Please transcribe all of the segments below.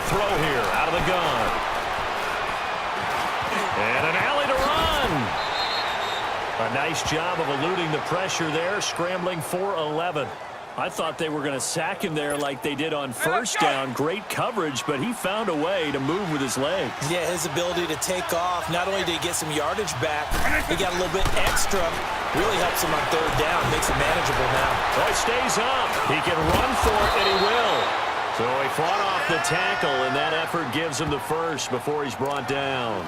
throw here out of the gun. And an alley to run. A nice job of eluding the pressure there, scrambling for 11. I thought they were going to sack him there like they did on first down. Great coverage, but he found a way to move with his legs. Yeah, his ability to take off. Not only did he get some yardage back, he got a little bit extra. Really helps him on third down. Makes it manageable now. Oh, he stays up. He can run for it, and he will. So he fought off the tackle, and that effort gives him the first before he's brought down.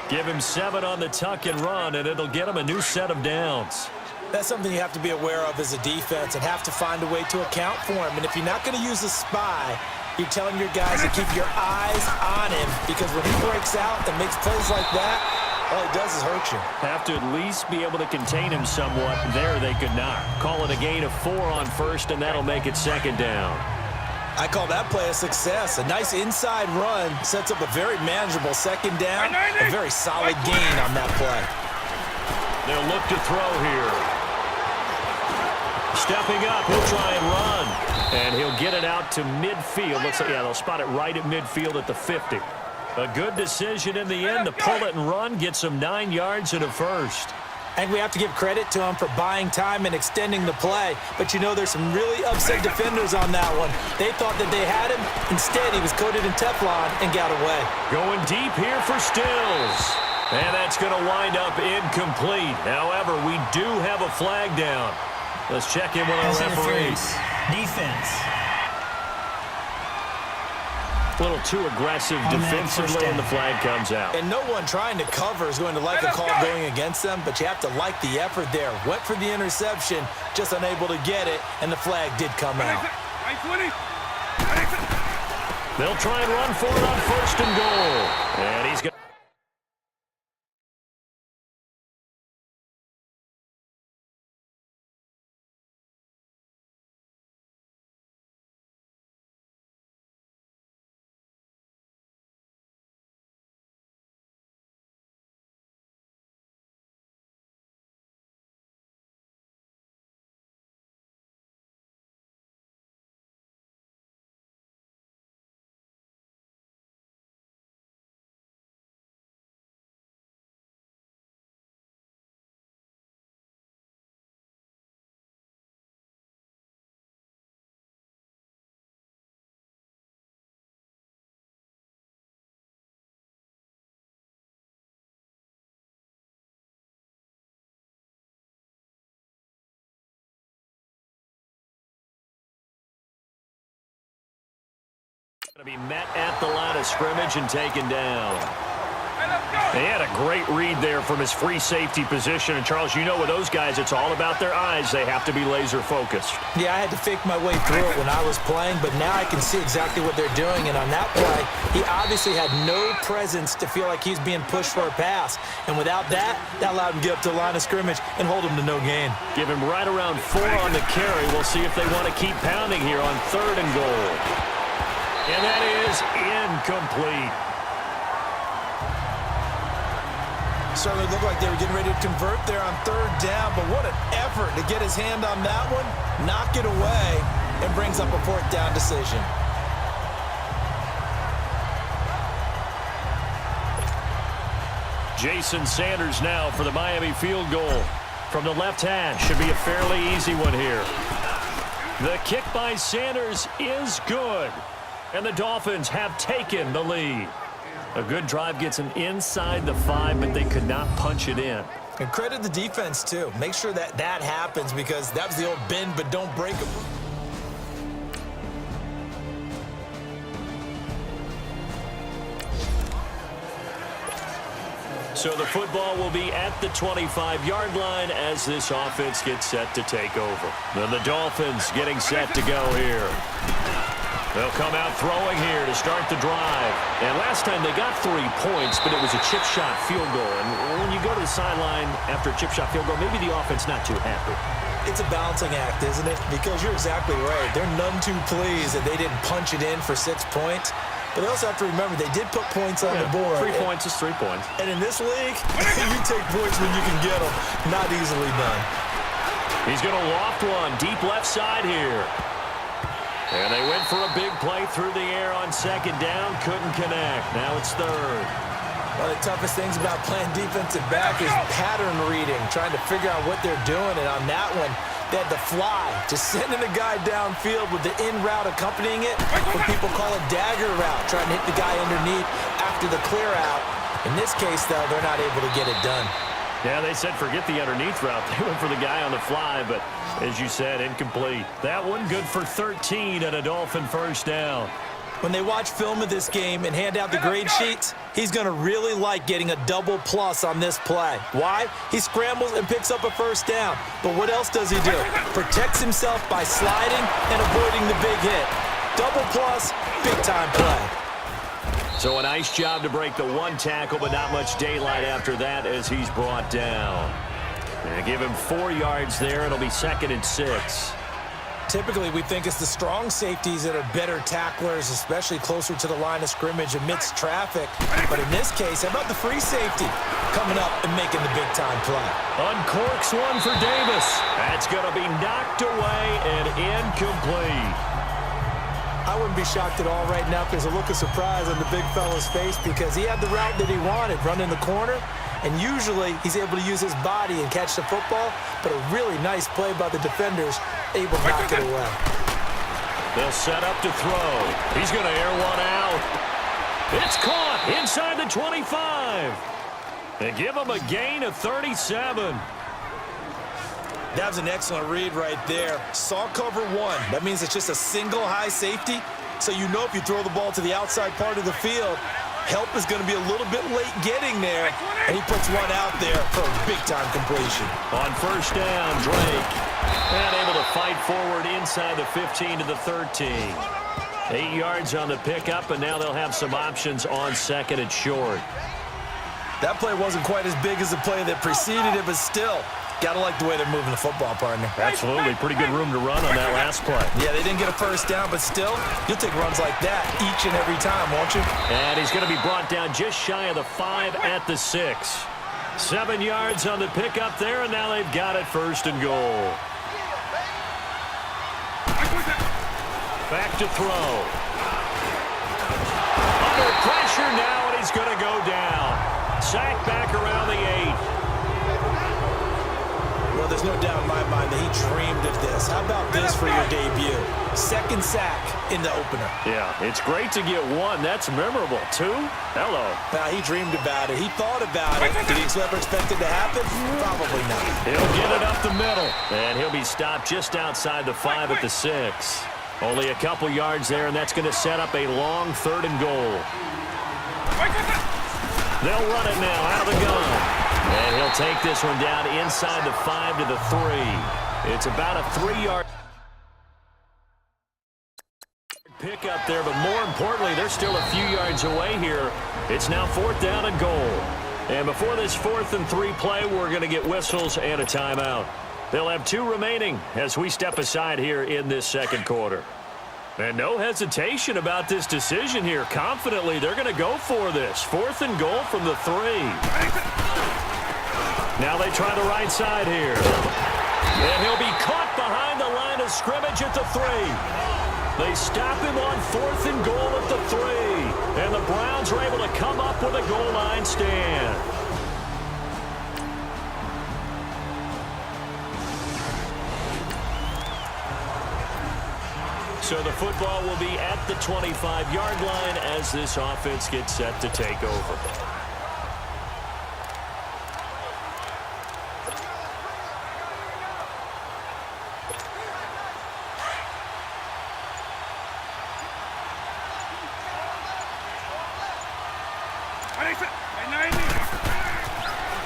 Give him 7 on the tuck and run, and it'll get him a new set of downs. That's something you have to be aware of as a defense and have to find a way to account for him. And if you're not going to use a spy, you're telling your guys to keep your eyes on him, because when he breaks out and makes plays like that, all it does is hurt you. Have to at least be able to contain him somewhat. There they could not. Call it a gain of 4 on first, and that'll make it second down. I call that play a success. A nice inside run sets up a very manageable second down. A very solid gain on that play. They'll look to throw here. Stepping up, he'll try and run. And he'll get it out to midfield. Looks like, yeah, they'll spot it right at midfield at the 50. A good decision in the end to pull it and run. Gets him 9 yards and a first. And we have to give credit to him for buying time and extending the play. But, you know, there's some really upset defenders on that one. They thought that they had him. Instead, he was coated in Teflon and got away. Going deep here for Stills. And that's going to wind up incomplete. However, we do have a flag down. Let's check in with our referees. Defense. A little too aggressive defensively, and the flag comes out. And no one trying to cover is going to like a call going against them, but you have to like the effort there. Went for the interception, just unable to get it, and the flag did come out. They'll try and run for it on first and goal. And he's going to be met at the line of scrimmage and taken down. They had a great read there from his free safety position. And, Charles, you know with those guys, it's all about their eyes. They have to be laser-focused. Yeah, I had to fake my way through it when I was playing, but now I can see exactly what they're doing. And on that play, he obviously had no presence to feel like he's being pushed for a pass. And without that, that allowed him to get up to the line of scrimmage and hold him to no gain. Give him right around 4 on the carry. We'll see if they want to keep pounding here on 3rd and goal. And that is incomplete. Certainly looked like they were getting ready to convert there on 3rd down, but what an effort to get his hand on that one, knock it away, and brings up a 4th down decision. Jason Sanders now for the Miami field goal. From the left hash, should be a fairly easy one here. The kick by Sanders is good. And the Dolphins have taken the lead. A good drive gets them inside the 5, but they could not punch it in. And credit the defense, too. Make sure that that happens, because that was the old bend but don't break it. So the football will be at the 25-yard line as this offense gets set to take over. Then the Dolphins getting set to go here. They'll come out throwing here to start the drive. And last time they got 3 points, but it was a chip shot field goal. And when you go to the sideline after a chip shot field goal, maybe the offense not too happy. It's a balancing act, isn't it? Because you're exactly right. They're none too pleased that they didn't punch it in for 6 points. But they also have to remember they did put points on the board. 3 points is 3 points. And in this league, you take points when you can get them. Not easily done. He's going to loft one deep left side here. And they went for a big play through the air on second down. Couldn't connect. Now it's third. One of the toughest things about playing defensive back is pattern reading, trying to figure out what they're doing. And on that one, they had to fly, just sending a guy downfield with the in route accompanying it, what people call a dagger route, trying to hit the guy underneath after the clear out. In this case, though, they're not able to get it done. Yeah, they said forget the underneath route. They went for the guy on the fly, but as you said, incomplete. That one good for 13 and a Dolphin first down. When they watch film of this game and hand out the grade sheets, he's going to really like getting a double plus on this play. Why? He scrambles and picks up a first down. But what else does he do? Protects himself by sliding and avoiding the big hit. Double plus, big-time play. So a nice job to break the one tackle, but not much daylight after that as he's brought down. And give him 4 yards there. It'll be 2nd and 6. Typically, we think it's the strong safeties that are better tacklers, especially closer to the line of scrimmage amidst traffic. But in this case, how about the free safety coming up and making the big-time play? Uncorks one for Davis. That's going to be knocked away and incomplete. I wouldn't be shocked at all right now if there's a look of surprise on the big fella's face because he had the route that he wanted, running the corner, and usually he's able to use his body and catch the football, but a really nice play by the defenders, able to knock it away. They'll set up to throw. He's going to air one out. It's caught inside the 25. They give him a gain of 37. That was an excellent read right there. Saw cover 1. That means it's just a single high safety. So you know if you throw the ball to the outside part of the field, help is going to be a little bit late getting there. And he puts one out there for a big-time completion. On first down, Drake. And able to fight forward inside the 15 to the 13. 8 yards on the pickup, and now they'll have some options on 2nd and short. That play wasn't quite as big as the play that preceded it, but still, got to like the way they're moving the football, partner. Absolutely. Pretty good room to run on that last play. Yeah, they didn't get a first down, but still, you'll take runs like that each and every time, won't you? And he's going to be brought down just shy of the 5 at the 6. 7 yards on the pickup there, and now they've got it 1st and goal. Back to throw. Under pressure now, and he's going to go down. Sack back around the 8. Well, there's no doubt in my mind that he dreamed of this. How about this for your debut? 2nd sack in the opener. Yeah, it's great to get 1. That's memorable. 2? Hello. Now, he dreamed about it. He thought about it. Did he ever expect it to happen? Probably not. He'll get it up the middle, and he'll be stopped just outside the 5 at the 6. Only a couple yards there, and that's going to set up a long 3rd and goal. They'll run it now out of the gun. And he'll take this one down inside the 5 to the 3. It's about a 3-yard pickup there, but more importantly, they're still a few yards away here. It's now 4th down and goal. And before this 4th and 3 play, we're going to get whistles and a timeout. They'll have 2 remaining as we step aside here in this 2nd quarter. And no hesitation about this decision here. Confidently, they're going to go for this. 4th and goal from the 3. Now they try the right side here. And he'll be caught behind the line of scrimmage at the 3. They stop him on 4th and goal at the 3. And the Browns are able to come up with a goal line stand. So the football will be at the 25-yard line as this offense gets set to take over.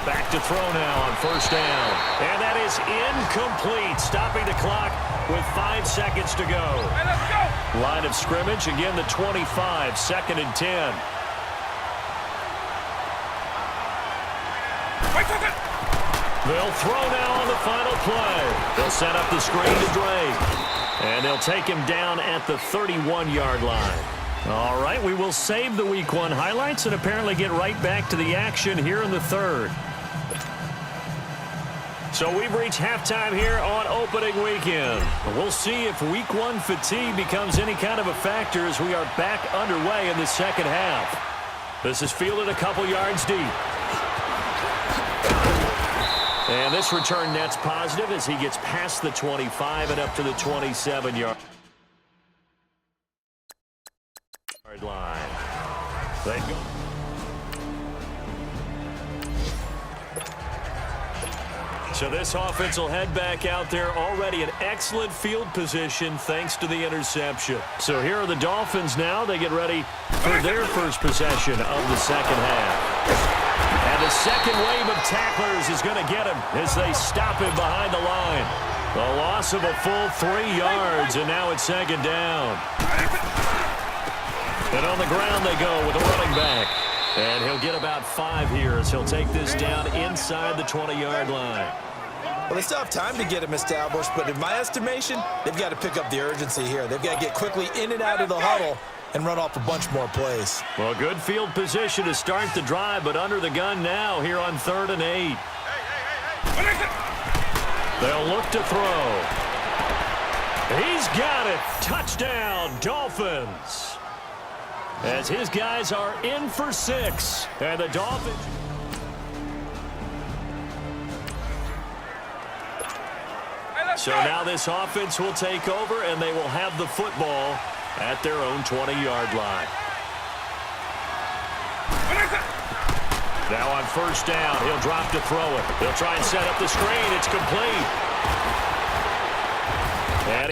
Back to throw now on first down. And that is incomplete, stopping the clock with 5 seconds to go. Hey, let's go. Line of scrimmage, again the 25, 2nd and 10. They'll throw now on the final play. They'll set up the screen to Drake. And they'll take him down at the 31-yard line. All right, we will save the Week 1 highlights and apparently get right back to the action here in the 3rd. So we've reached halftime here on opening weekend. We'll see if week one fatigue becomes any kind of a factor as we are back underway in the second half. This is fielded a couple yards deep. And this return net's positive as he gets past the 25 and up to the 27-yard line. They go. So this offense will head back out there, already in excellent field position thanks to the interception. So here are the Dolphins now. They get ready for their first possession of the second half. And the second wave of tacklers is going to get him as they stop him behind the line. A loss of a full 3 yards, and now it's second down. And on the ground they go with a running back. And he'll get about 5 here as he'll take this down inside the 20-yard line. Well, they still have time to get him established, but in my estimation, they've got to pick up the urgency here. They've got to get quickly in and out of the huddle and run off a bunch more plays. Well, good field position to start the drive, but under the gun now here on 3rd and 8. They'll look to throw. He's got it. Touchdown, Dolphins. As his guys are in for 6. And the Dolphins... So now this offense will take over, and they will have the football at their own 20-yard line. Now on first down, he'll drop to throw it. He'll try and set up the screen. It's complete. And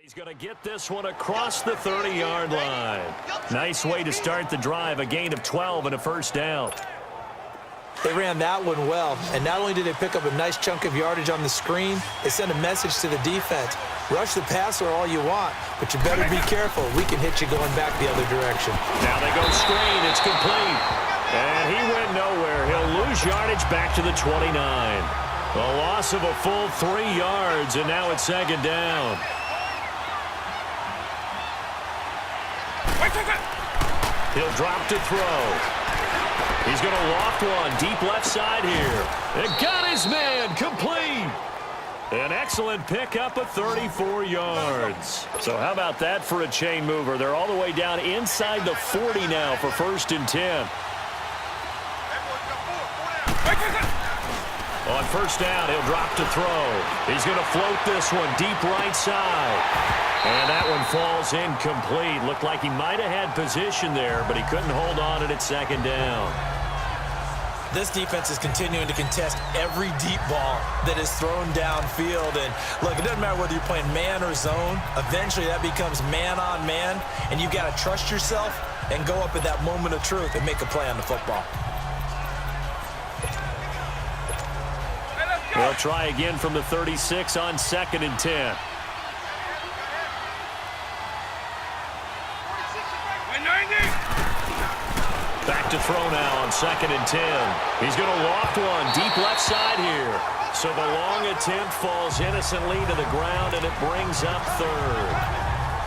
He's going to get this one across the 30-yard line. Nice way to start the drive, a gain of 12 and a first down. They ran that one well, and not only did they pick up a nice chunk of yardage on the screen, they sent a message to the defense. Rush the passer all you want, but you better be careful. We can hit you going back the other direction. Now they go screen. It's complete. And he went nowhere. He'll lose yardage back to the 29. A loss of a full 3 yards, and now it's second down. He'll drop to throw. He's going to loft one deep left side here. And got his man complete. An excellent pickup of 34 yards. So how about that for a chain mover? They're all the way down inside the 40 now for 1st and 10. On first down, he'll drop to throw. He's going to float this one deep right side. And that one falls incomplete. Looked like he might have had position there, but he couldn't hold on at second down. This defense is continuing to contest every deep ball that is thrown downfield. And, look, it doesn't matter whether you're playing man or zone. Eventually, that becomes man-on-man, and you've got to trust yourself and go up at that moment of truth and make a play on the football. They'll try again from the 36 on 2nd and 10. Back to throw now on 2nd and 10. He's going to loft one deep left side here. So the long attempt falls innocently to the ground, and it brings up 3rd.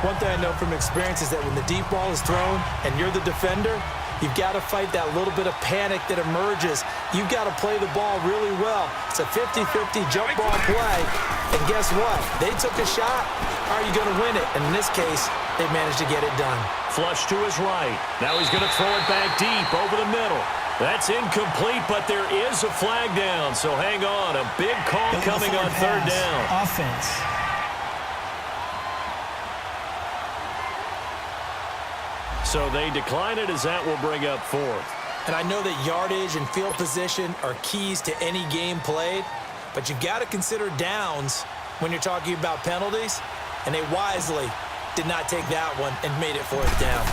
One thing I know from experience is that when the deep ball is thrown and you're the defender, you've got to fight that little bit of panic that emerges. You've got to play the ball really well. It's a 50-50 jump ball play. And guess what? They took a shot. How are you going to win it? And in this case, they managed to get it done. Flush to his right. Now he's going to throw it back deep over the middle. That's incomplete, but there is a flag down. So hang on. A big call coming on 3rd down. Offense. So they decline it as that will bring up 4th. And I know that yardage and field position are keys to any game played, but you've got to consider downs when you're talking about penalties, and they wisely did not take that one and made it 4th down.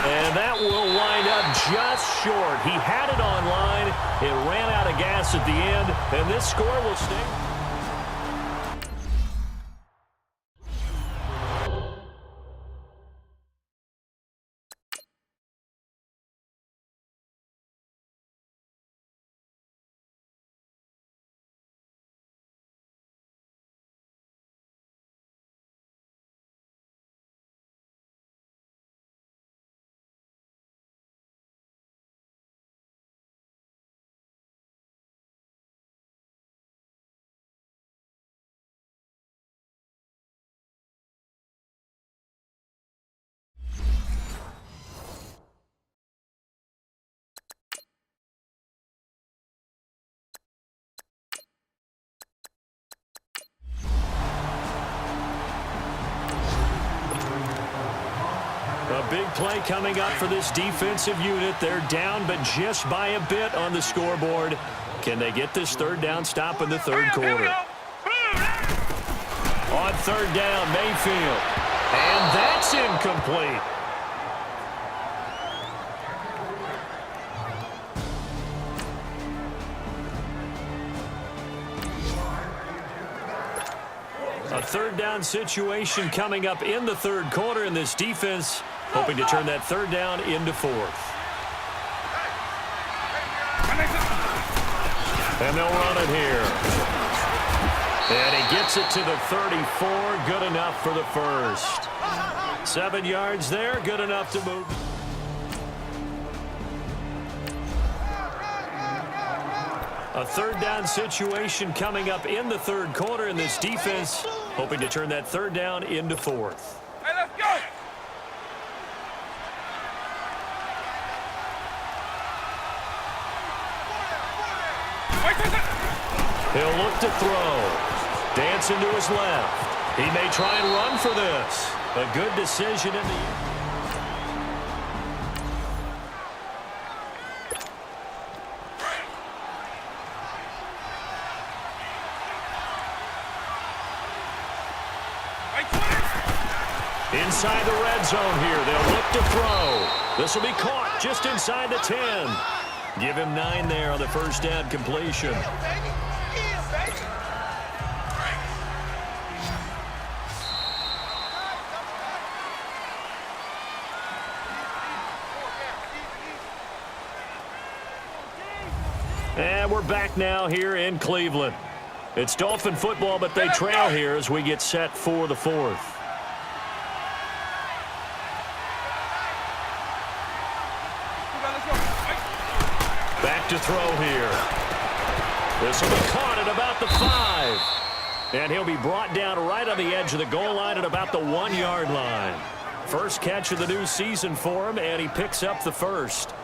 And that will wind up just short. He had it on line. It ran out of gas at the end, and this score will stay. A big play coming up for this defensive unit. They're down, but just by a bit on the scoreboard. Can they get this 3rd down stop in the 3rd quarter? On 3rd down, Mayfield. And that's incomplete. A 3rd down situation coming up in the 3rd quarter, and this defense hoping to turn that 3rd down into 4th. And they'll run it here. And he gets it to the 34. Good enough for the first. 7 yards there. Good enough to move. A 3rd down situation coming up in the 3rd quarter, and this defense hoping to turn that 3rd down into 4th. Hey, let's go! He'll look to throw. Dancing to his left. He may try and run for this. A good decision in the... Inside the red zone here. They'll look to throw. This will be caught just inside the 10. Give him 9 there on the first down completion. And we're back now here in Cleveland. It's Dolphin football, but they trail here as we get set for the 4th. Back to throw here. This will be caught at about the 5. And he'll be brought down right on the edge of the goal line at about the 1-yard line. First catch of the new season for him, and he picks up the first.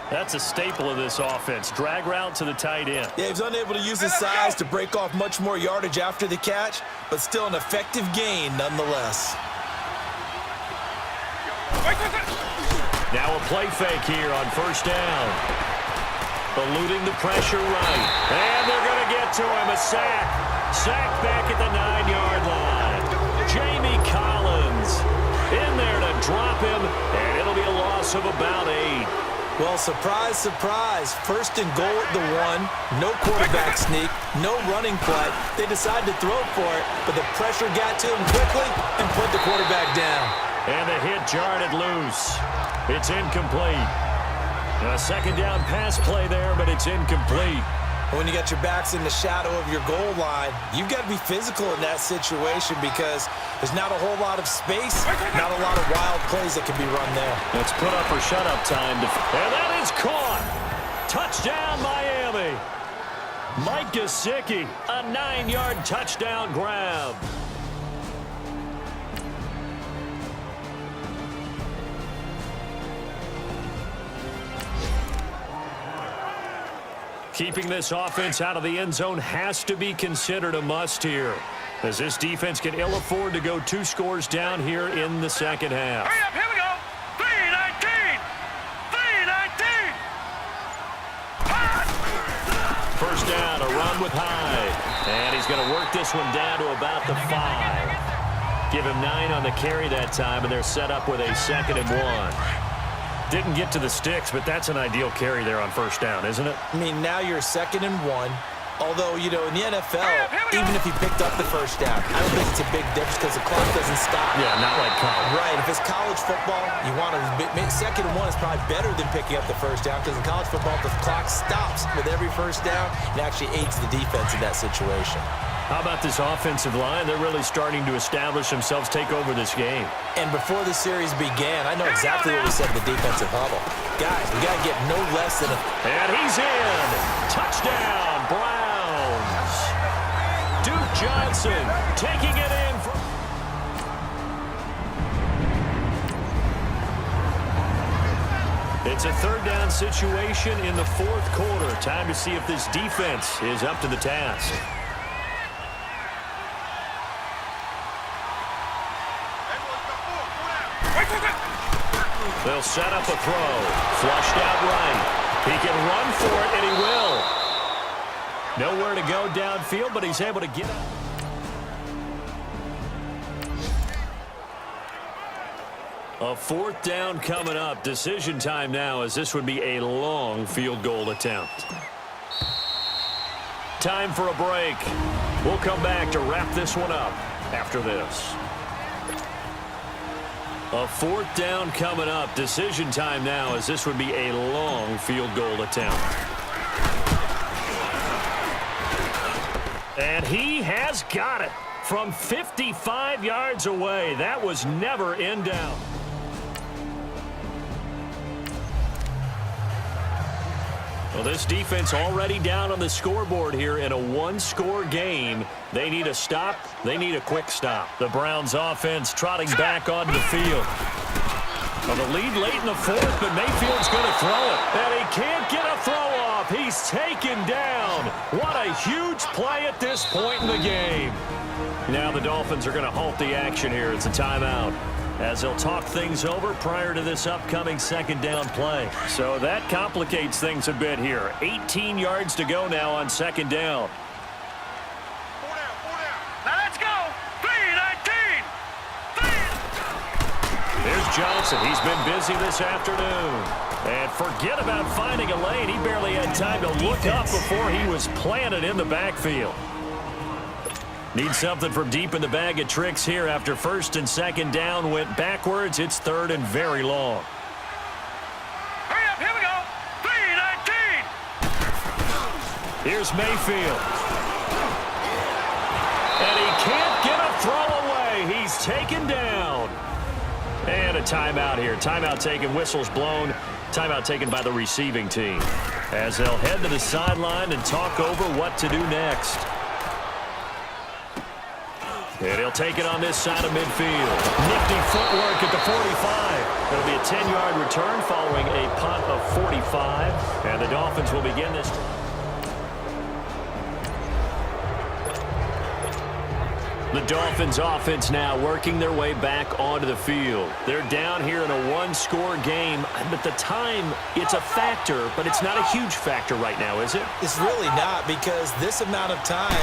That's a staple of this offense. Drag route to the tight end. Yeah, he's unable to use his size to break off much more yardage after the catch, but still an effective gain nonetheless. Now a play fake here on first down. Eluding the pressure right. And they're going to get to him. A sack. Sack back at the 9-yard line. Jamie Collins in there to drop him, and it'll be a loss of about 8. Well, surprise, surprise. First and goal at the 1. No quarterback sneak. No running play. They decide to throw for it, but the pressure got to him quickly and put the quarterback down. And the hit jarred it loose. It's incomplete. A second down pass play there, but it's incomplete. When you got your backs in the shadow of your goal line, you've got to be physical in that situation because there's not a whole lot of space, not a lot of wild plays that can be run there. It's put up or shut up time. And that is caught. Touchdown, Miami. Mike Gesicki, a 9-yard touchdown grab. Keeping this offense out of the end zone has to be considered a must here, as this defense can ill afford to go 2 scores down here in the second half. Hurry up, here we go. 3-19. 3-19. First down, a run with Hyde. And he's going to work this one down to about the 5. Give him 9 on the carry that time, and they're set up with a 2nd and 1. Didn't get to the sticks, but that's an ideal carry there on first down, isn't it? I mean, now you're 2nd and 1. Although, you know, in the NFL, even if he picked up the first down, I don't think it's a big difference because the clock doesn't stop. Yeah, not like college. Right. If it's college football, you want to 2nd and 1 is probably better than picking up the first down because in college football, the clock stops with every first down. It actually aids the defense in that situation. How about this offensive line? They're really starting to establish themselves, take over this game. And before the series began, I know exactly what we said in the defensive huddle. Guys, we got to get no less than a... And he's in. Touchdown, Browns. Duke Johnson taking it in. It's a 3rd down situation in the 4th quarter. Time to see if this defense is up to the task. They'll set up a throw. Flushed out right. He can run for it, and he will. Nowhere to go downfield, but he's able to get it. A 4th down coming up. Decision time now, as this would be a long field goal attempt. Time for a break. We'll come back to wrap this one up after this. A 4th down coming up. Decision time now, as this would be a long field goal attempt. And he has got it from 55 yards away. That was never in doubt. Well, this defense already down on the scoreboard here in a 1-score game. They need a stop. They need a quick stop. The Browns offense trotting back onto the field. Well, the lead late in the 4th, but Mayfield's going to throw it. And he can't get a throw off. He's taken down. What a huge play at this point in the game. Now the Dolphins are going to halt the action here. It's a timeout, as they'll talk things over prior to this upcoming 2nd down play. So that complicates things a bit here. 18 yards to go now on 2nd down. Now let's go. 3-19. Johnson. He's been busy this afternoon. And forget about finding a lane. He barely had time to look up before he was planted in the backfield. Need something from deep in the bag of tricks here after first and second down went backwards. It's third and very long. Hurry up, here we go. 3-19. Here's Mayfield. And he can't get a throw away. He's taken down. And a timeout here. Timeout taken, whistles blown. Timeout taken by the receiving team. As they'll head to the sideline and talk over what to do next. And he'll take it on this side of midfield. Nifty footwork at the 45. It'll be a 10-yard return following a punt of 45. And the Dolphins will begin this. The Dolphins offense now working their way back onto the field. They're down here in a one-score game. But the time, it's a factor, but it's not a huge factor right now, is it? It's really not, because this amount of time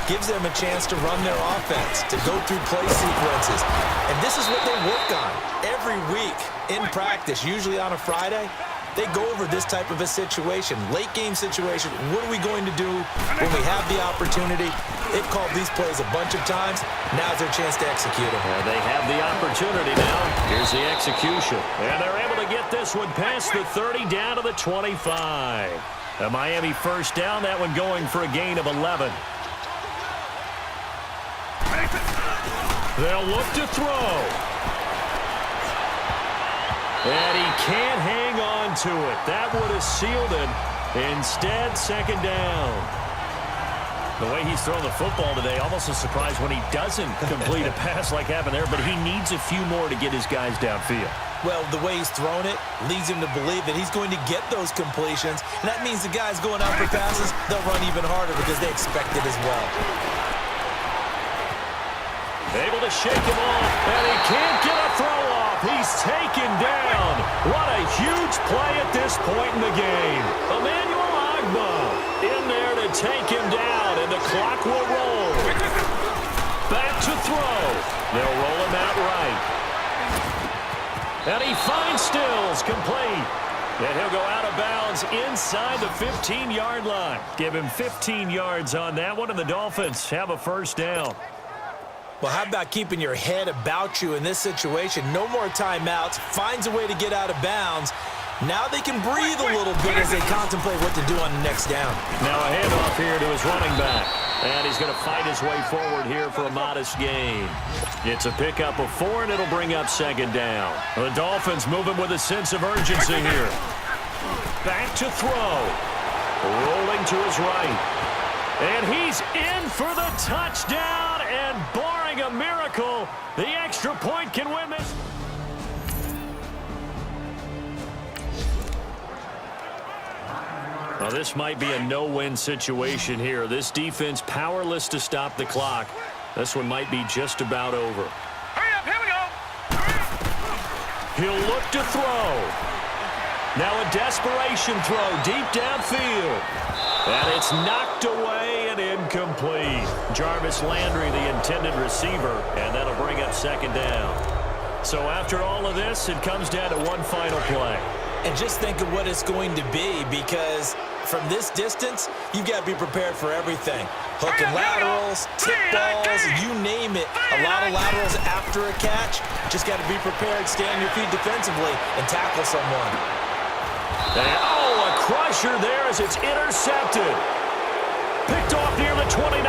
gives them a chance to run their offense, to go through play sequences. And this is what they work on every week in practice, usually on a Friday. They go over this type of a situation, late-game situation. What are we going to do when we have the opportunity? They've called these plays a bunch of times. Now's their chance to execute them. They have the opportunity now. Here's the execution. And they're able to get this one past the 30 down to the 25. A Miami first down, that one going for a gain of 11. They'll look to throw. And he can't hang on to it. That would have sealed it. Instead, second down. The way he's throwing the football today, almost a surprise when he doesn't complete a pass like happened there, but he needs a few more to get his guys downfield. Well, the way he's thrown it leads him to believe that he's going to get those completions. And that means the guys going out for passes, they'll run even harder because they expect it as well. Able to shake him off, and he can't get a throw off. He's taken down. What a huge play at this point in the game. Emmanuel Agba in there to take him down, and the clock will roll. Back to throw. They'll roll him out right. And he finds Stills, complete. And he'll go out of bounds inside the 15-yard line. Give him 15 yards on that one, and the Dolphins have a first down. Well, how about keeping your head about you in this situation? No more timeouts. Finds a way to get out of bounds. Now they can breathe a little bit as they contemplate what to do on the next down. Now a handoff here to his running back. And he's going to fight his way forward here for a modest gain. It's a pickup of 4, and it'll bring up second down. The Dolphins moving with a sense of urgency here. Back to throw. Rolling to his right. And he's in for the touchdown. And barring a miracle, the extra point can win this. Well, this might be a no-win situation here. This defense powerless to stop the clock. This one might be just about over. Hurry up, here we go. He'll look to throw. Now a desperation throw deep downfield. And it's knocked away and incomplete. Jarvis Landry, the intended receiver, and that'll bring up second down. So after all of this, it comes down to one final play. And just think of what it's going to be, because from this distance, you've got to be prepared for everything. Hook and laterals, tip balls, you name it. A lot of laterals after a catch. Just got to be prepared, stay on your feet defensively, and tackle someone. And, a crusher there as it's intercepted. Picked off near the 29.